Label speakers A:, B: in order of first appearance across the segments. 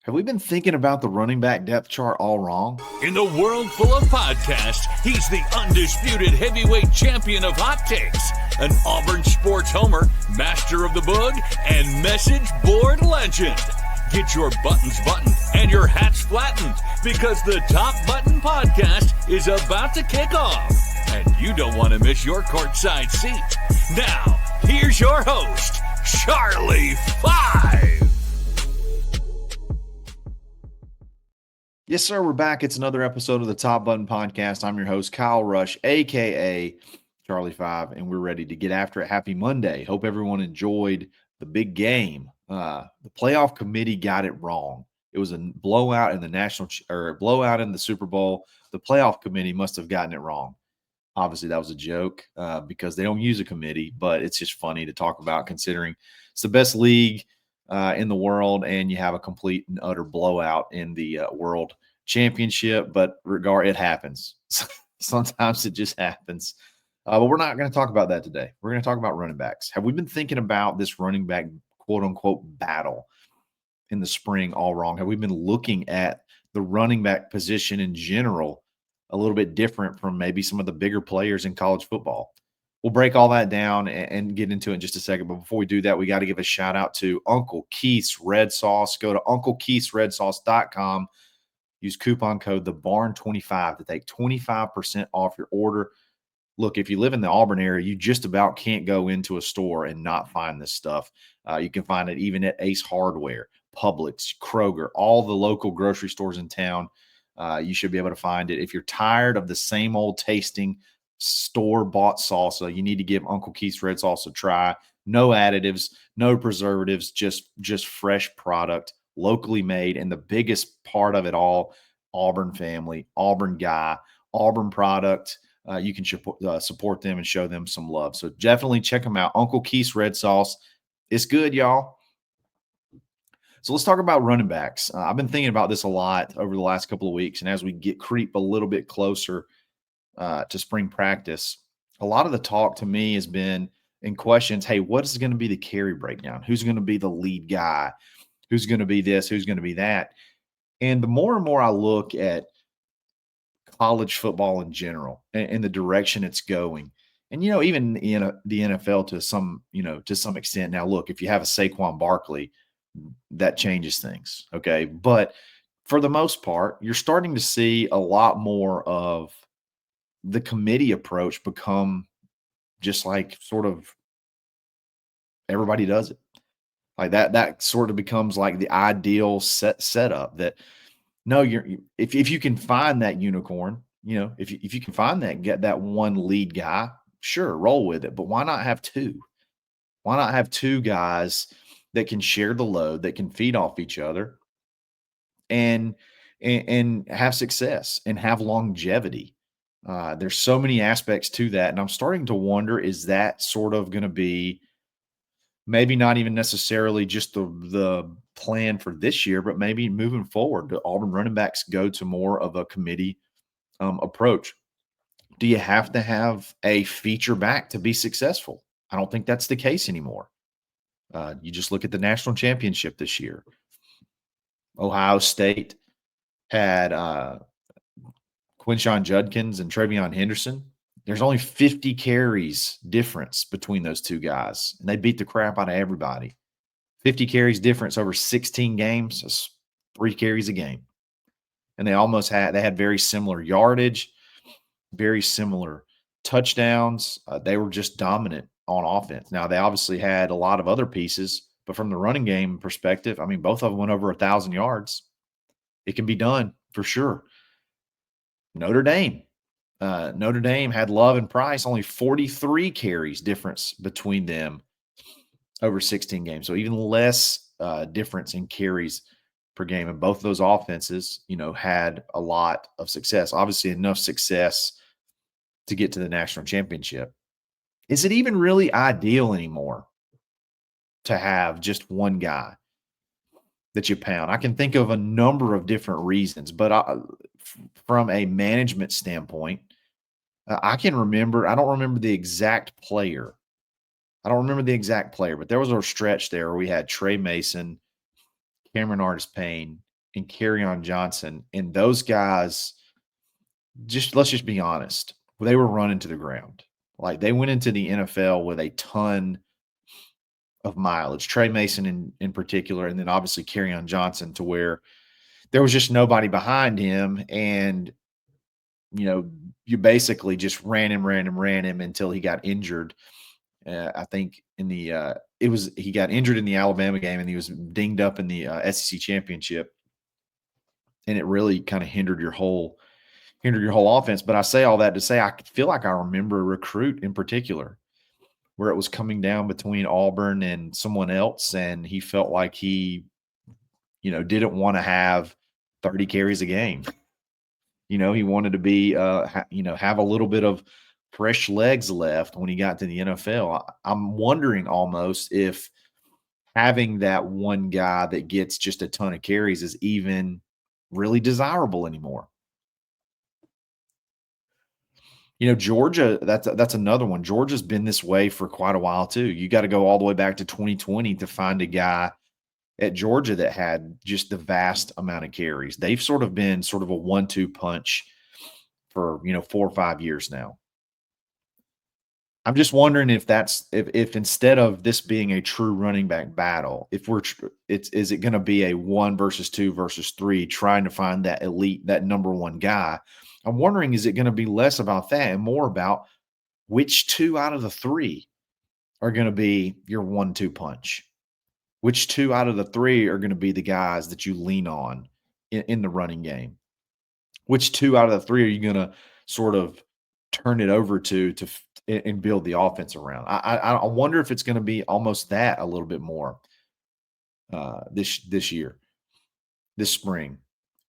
A: Have we been thinking about the running back depth chart all wrong?
B: In the world full of podcasts, he's the undisputed heavyweight champion of hot takes, an Auburn sports homer, master of the boog, and message board legend. Get your buttons buttoned and your hats flattened because the Top Button Podcast is about to kick off. And you don't want to miss your courtside seat. Now, here's your host, Charlie Five.
A: Yes, sir. We're back. It's another episode of the Top Button Podcast. I'm your host, Kyle Rush, a.k.a. Charlie Five, and we're ready to get after it. Happy Monday. Hope everyone enjoyed the big game. The playoff committee got it wrong. It was a blowout in the blowout in the Super Bowl. The playoff committee must have gotten it wrong. Obviously, that was a joke because they don't use a committee, but it's just funny to talk about considering it's the best league in the world, and you have a complete and utter blowout in the world championship. But it happens. Sometimes it just happens. But we're not going to talk about that today. We're going to talk about running backs. Have we been thinking about this running back quote unquote battle in the spring all wrong? Have we been looking at the running back position in general a little bit different from maybe some of the bigger players in college football? We'll break all that down and get into it in just a second. But before we do that, we got to give a shout out to Uncle Keith's Red Sauce. Go to UncleKeith'sRedSauce.com. Use coupon code TheBarn25 to take 25% off your order. Look, if you live in the Auburn area, you just about can't go into a store and not find this stuff. You can find it even at Ace Hardware, Publix, Kroger, all the local grocery stores in town. You should be able to find it. If you're tired of the same old tasting store-bought salsa, you need to give Uncle Keith's Red Sauce a try. No additives, no preservatives, just fresh product, locally made, and the biggest part of it all, Auburn family, Auburn guy, Auburn product. You can support them and show them some love. So definitely check them out. Uncle Keith's Red Sauce. It's good, y'all. So let's talk about running backs. I've been thinking about this a lot over the last couple of weeks, and as we creep a little bit closer to spring practice, a lot of the talk to me has been in questions. Hey, what is going to be the carry breakdown? Who's going to be the lead guy? Who's going to be this? Who's going to be that? And the more and more I look at college football in general and the direction it's going, and, even the NFL to some extent. Now, look, if you have a Saquon Barkley, that changes things. Okay. But for the most part, you're starting to see a lot more of the committee approach become just like sort of everybody does it. Like that sort of becomes like the ideal setup that no, if you can find that unicorn, if you can find that, get that one lead guy, sure, roll with it. But why not have two? Why not have two guys that can share the load, that can feed off each other and have success and have longevity? There's so many aspects to that. And I'm starting to wonder, is that sort of going to be maybe not even necessarily just the plan for this year, but maybe moving forward, do Auburn running backs go to more of a committee approach? Do you have to have a feature back to be successful? I don't think that's the case anymore. You just look at the national championship this year. Ohio State had Quinshon Judkins and Travion Henderson. There's only 50 carries difference between those two guys, and they beat the crap out of everybody. 50 carries difference over 16 games. That's 3 carries a game. And they had very similar yardage, very similar touchdowns. They were just dominant on offense. Now, they obviously had a lot of other pieces, but from the running game perspective, I mean, both of them went over 1,000 yards. It can be done for sure. Notre Dame had Love and Price, only 43 carries difference between them over 16 games. So even less difference in carries per game. And both of those offenses, had a lot of success. Obviously enough success to get to the national championship. Is it even really ideal anymore to have just one guy that you pound? I can think of a number of different reasons, but from a management standpoint, I don't remember the exact player. But there was a stretch there where we had Trey Mason, Cameron Artis-Payne, and Kerryon Johnson, and those guys, let's just be honest, they were running to the ground. Like, they went into the NFL with a ton of mileage. Trey Mason in particular, and then obviously Kerryon Johnson, to where there was just nobody behind him, and you basically just ran him until he got injured. I think he got injured in the Alabama game, and he was dinged up in the SEC championship, and it really kind of hindered your whole offense. But I say all that to say, I feel like I remember a recruit in particular where it was coming down between Auburn and someone else, and he felt like he, didn't want to have 30 carries a game. He wanted to be, have a little bit of fresh legs left when he got to the NFL. I'm wondering almost if having that one guy that gets just a ton of carries is even really desirable anymore. Georgia, that's another one. Georgia's been this way for quite a while too. You got to go all the way back to 2020 to find a guy at Georgia that had just the vast amount of carries. They've sort of been sort of a 1-2 punch for 4 or 5 years now. I'm just wondering if if instead of this being a true running back battle, is it going to be a 1 versus 2 versus 3, trying to find that elite, that number one guy? I'm wondering, is it going to be less about that and more about which 2 out of the 3 are going to be your 1-2 punch? Which 2 out of the 3 are going to be the guys that you lean on in the running game? Which 2 out of the 3 are you going to sort of turn it over to and build the offense around? I wonder if it's going to be almost that a little bit more this year, this spring,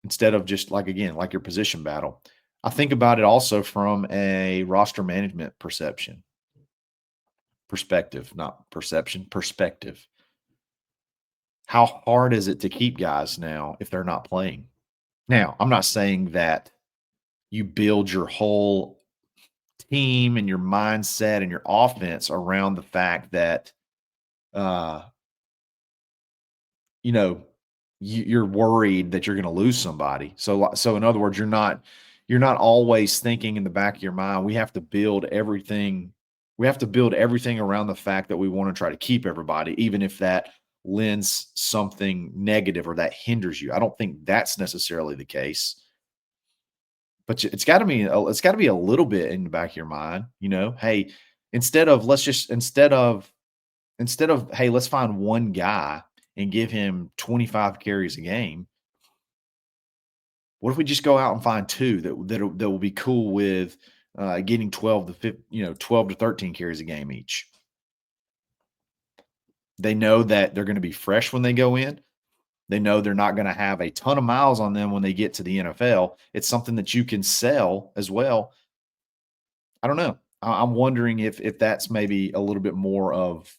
A: instead of just like your position battle. I think about it also from a roster management perspective, not perception, perspective. How hard is it to keep guys now if they're not playing? Now, I'm not saying that you build your whole team and your mindset and your offense around the fact that, you're worried that you're going to lose somebody. So in other words, you're not always thinking in the back of your mind, we have to build everything. We have to build everything around the fact that we want to try to keep everybody, even if that lends something negative or that hinders you. I don't think that's necessarily the case. But it's got to be a little bit in the back of your mind, hey, instead of hey, let's find one guy and give him 25 carries a game. What if we just go out and find 2 that will be cool with getting 12 to 13 carries a game each? They know that they're going to be fresh when they go in. They know they're not going to have a ton of miles on them when they get to the NFL. It's something that you can sell as well. I don't know. I'm wondering if that's maybe a little bit more of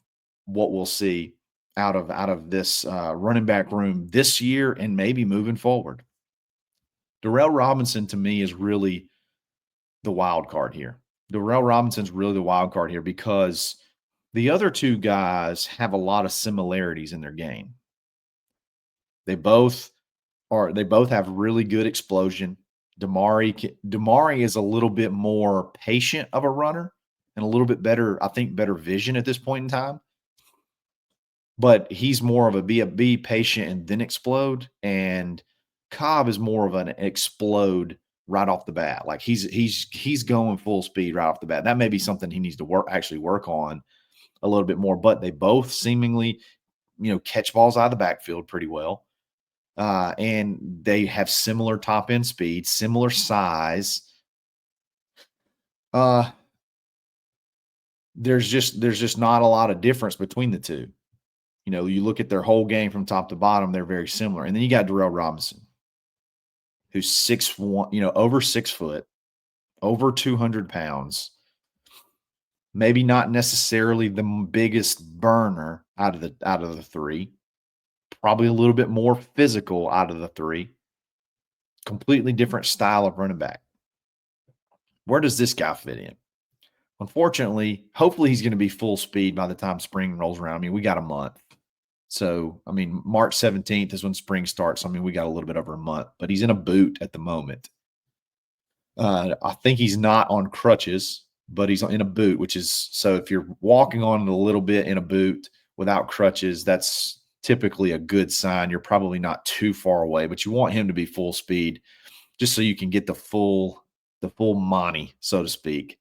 A: what we'll see out of this running back room this year and maybe moving forward. Durrell Robinson, to me, is really the wild card here. Durrell Robinson's really the wild card here because the other 2 guys have a lot of similarities in their game. They both have really good explosion. Damari is a little bit more patient of a runner and a little bit better, I think, better vision at this point in time. But he's more of a be patient and then explode. And Cobb is more of an explode right off the bat. Like he's going full speed right off the bat. That may be something he needs to work on a little bit more. But they both seemingly, catch balls out of the backfield pretty well. And they have similar top end speed, similar size. There's just not a lot of difference between the 2. You look at their whole game from top to bottom, they're very similar. And then you got Durrell Robinson, who's 6'1", over 6 foot, over 200 pounds. Maybe not necessarily the biggest burner out of the 3. Probably a little bit more physical out of the 3. Completely different style of running back. Where does this guy fit in? Unfortunately, hopefully he's going to be full speed by the time spring rolls around. I mean, we got a month. So, I mean, March 17th is when spring starts. I mean, we got a little bit over a month, but he's in a boot at the moment. I think he's not on crutches, but he's in a boot, which is so if you're walking on it a little bit in a boot without crutches, that's typically a good sign. You're probably not too far away, but you want him to be full speed just so you can get the full money, so to speak,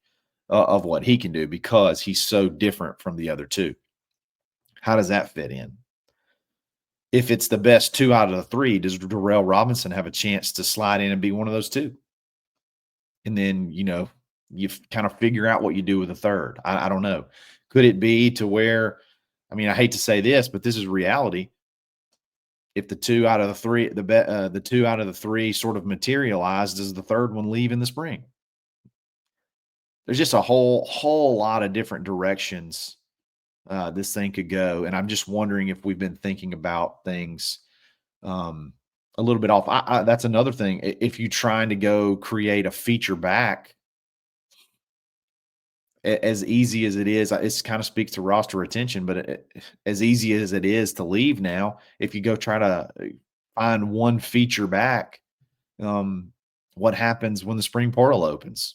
A: of what he can do because he's so different from the other two. How does that fit in? If it's the best two out of the three, does Durrell Robinson have a chance to slide in and be one of those two? And then, you kind of figure out what you do with the third. I don't know. Could it be to where, I mean, I hate to say this, but this is reality. If the two out of the three, the two out of the three sort of materialize, does the third one leave in the spring? There's just a whole lot of different directions this thing could go, and I'm just wondering if we've been thinking about things um, a little bit off. That's another thing. If you trying to go create a feature back, as easy as it is, it kind of speaks to roster retention. But as easy as it is to leave now, if you go try to find one feature back, um, what happens when the spring portal opens?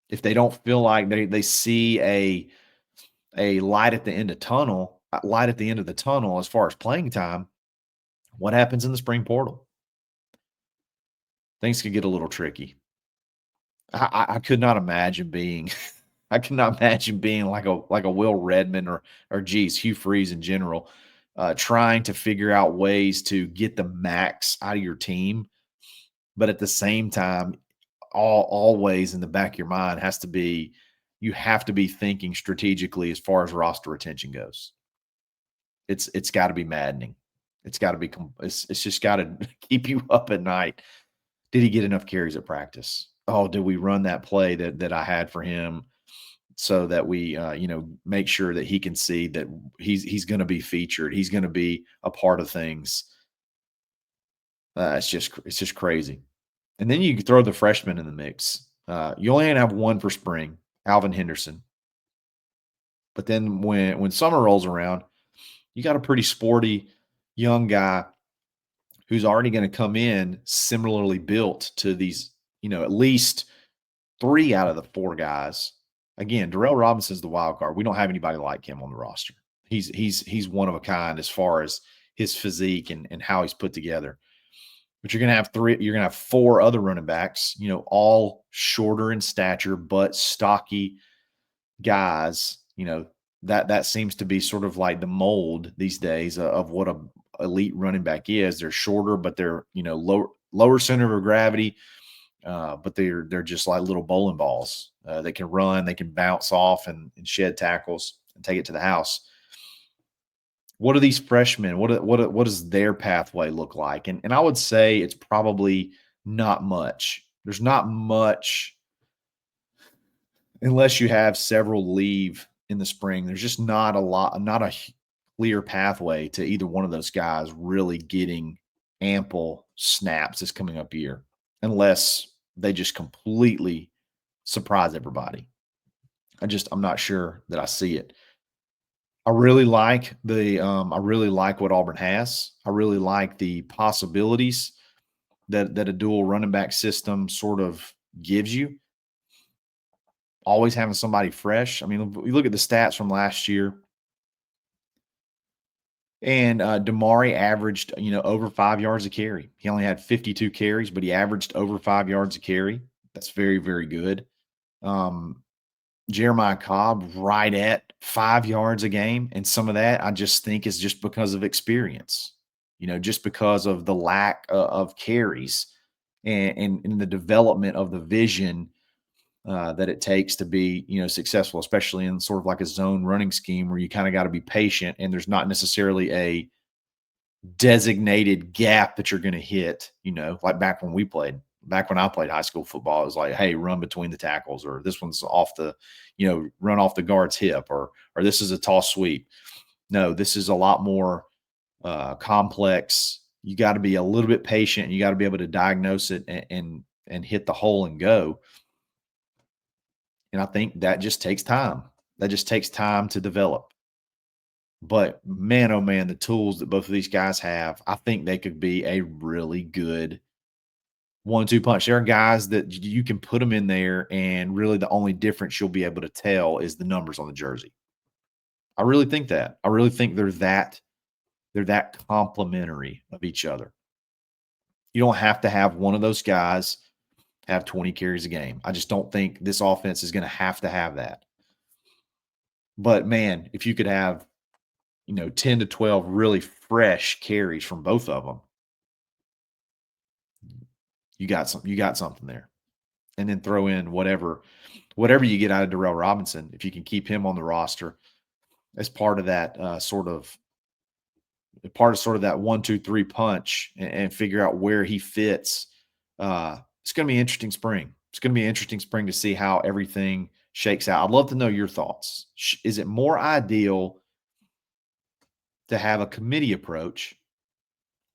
A: If they don't feel like they see a light at the end of light at the end of the tunnel as far as playing time, what happens in the spring portal? Things could get a little tricky. I could not imagine being I could not imagine being like a Will Redmond or geez, Hugh Freeze in general, trying to figure out ways to get the max out of your team, but at the same time, always in the back of your mind has to be you have to be thinking strategically as far as roster retention goes. It's got to be maddening. It's got to be it's just got to keep you up at night. Did he get enough carries at practice? Oh, did we run that play that I had for him so that we make sure that he can see that he's going to be featured. He's going to be a part of things. It's just crazy. And then you throw the freshman in the mix. You only have one for spring, Alvin Henderson. But then when summer rolls around, you got a pretty sporty young guy who's already going to come in similarly built to these, at least three out of the four guys. Again, Durrell Robinson's the wild card. We don't have anybody like him on the roster. He's one of a kind as far as his physique and how he's put together. But you're gonna have four other running backs, all shorter in stature, but stocky guys. That seems to be sort of like the mold these days of what a elite running back is. They're shorter, but they're lower center of gravity, but they're just like little bowling balls. They can run, they can bounce off and shed tackles and take it to the house. What are these freshmen? What does their pathway look like? And I would say it's probably not much. There's not much unless you have several leave in the spring. There's just not a clear pathway to either one of those guys really getting ample snaps this coming up year, unless they just completely surprise everybody. I'm not sure that I see it. I really like what Auburn has. I really like the possibilities that a dual running back system sort of gives you. Always having somebody fresh. I mean, you look at the stats from last year, and Damari averaged over 5 yards a carry. He only had 52 carries, but he averaged over 5 yards a carry. That's very, very good. Jeremiah Cobb right at 5 yards a game. And some of that I just think is just because of experience, just because of the lack of carries and the development of the vision that it takes to be, successful, especially in sort of like a zone running scheme where you kind of got to be patient and there's not necessarily a designated gap that you're going to hit, like back when I played high school football. It was like, hey, run between the tackles, or this one's off the, run off the guard's hip, or this is a toss sweep. No, this is a lot more complex. You got to be a little bit patient. You got to be able to diagnose it and hit the hole and go. And I think that just takes time. That just takes time to develop. But man, oh man, the tools that both of these guys have, I think they could be a really good 1-2 punch. There are guys that you can put them in there, and really the only difference you'll be able to tell is the numbers on the jersey. I really think that. I really think they're that complementary of each other. You don't have to have one of those guys have 20 carries a game. I just don't think this offense is going to have that. But man, if you could have, 10 to 12 really fresh carries from both of them, you got something there. And then throw in whatever you get out of Durrell Robinson, if you can keep him on the roster as part of that sort of that 1-2-3 punch, and figure out where he fits. It's going to be an interesting spring. It's going to be an interesting spring to see how everything shakes out. I'd love to know your thoughts. Is it more ideal to have a committee approach,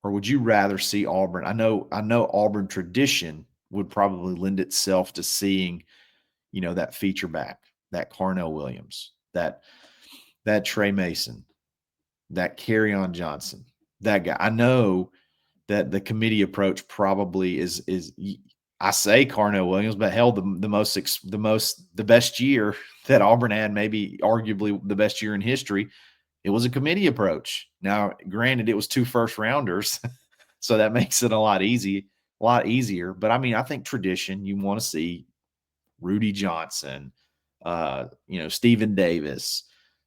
A: or would you rather see Auburn? I know Auburn tradition would probably lend itself to seeing, that feature back, that Carnell Williams, that Trey Mason, that Kerryon Johnson, that guy. I know that the committee approach probably is I say Carnell Williams, but hell, the best year that Auburn had, maybe arguably the best year in history, it was a committee approach. Now, granted, it was 2 first-rounders, so that makes it a lot easier. But I mean, I think tradition, you want to see Rudy Johnson, Stephen Davis,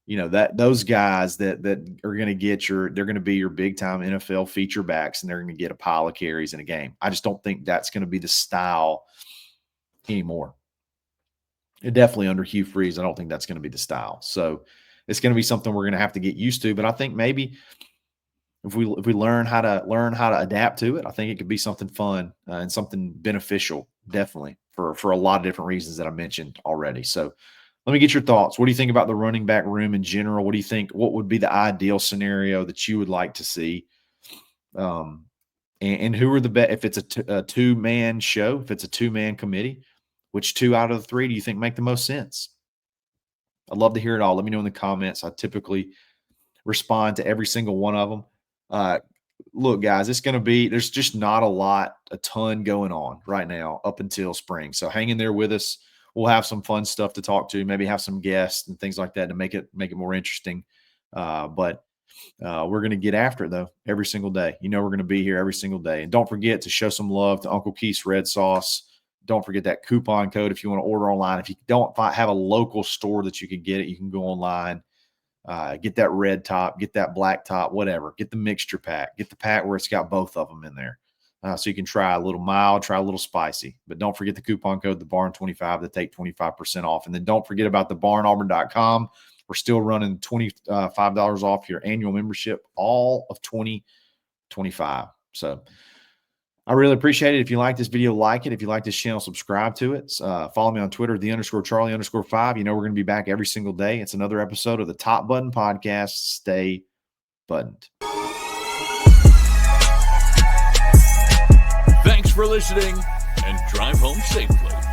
A: that those guys that are going to they're going to be your big time NFL feature backs, and they're going to get a pile of carries in a game. I just don't think that's going to be the style anymore. And definitely under Hugh Freeze, I don't think that's going to be the style. So it's going to be something we're going to have to get used to. But I think maybe if we learn how to adapt to it, I think it could be something fun and something beneficial, definitely for a lot of different reasons that I mentioned already. So let me get your thoughts. What do you think about the running back room in general? What do you think? What would be the ideal scenario that you would like to see? And who are the best? If it's a 2-man show, if it's a 2-man committee, which 2 out of the 3 do you think make the most sense? I'd love to hear it all. Let me know in the comments. I typically respond to every single one of them. Look, guys, there's just not a ton going on right now up until spring. So hang in there with us. We'll have some fun stuff to talk to, maybe have some guests and things like that to make it more interesting. But we're going to get after it, though, every single day. We're going to be here every single day. And don't forget to show some love to Uncle Keith's Red Sauce. Don't forget that coupon code if you want to order online. If you don't have a local store that you can get it, you can go online, get that red top, get that black top, whatever. Get the mixture pack. Get the pack where it's got both of them in there. So you can try a little mild, try a little spicy. But don't forget the coupon code, the Barn25, to take 25% off. And then don't forget about the barnauburn.com. We're still running $25 off your annual membership, all of 2025. So I really appreciate it. If you like this video, like it. If you like this channel, subscribe to it. Follow me on Twitter, _Charlie_5. We're going to be back every single day. It's another episode of the Top Button Podcast. Stay buttoned.
B: Thanks for listening, and drive home safely.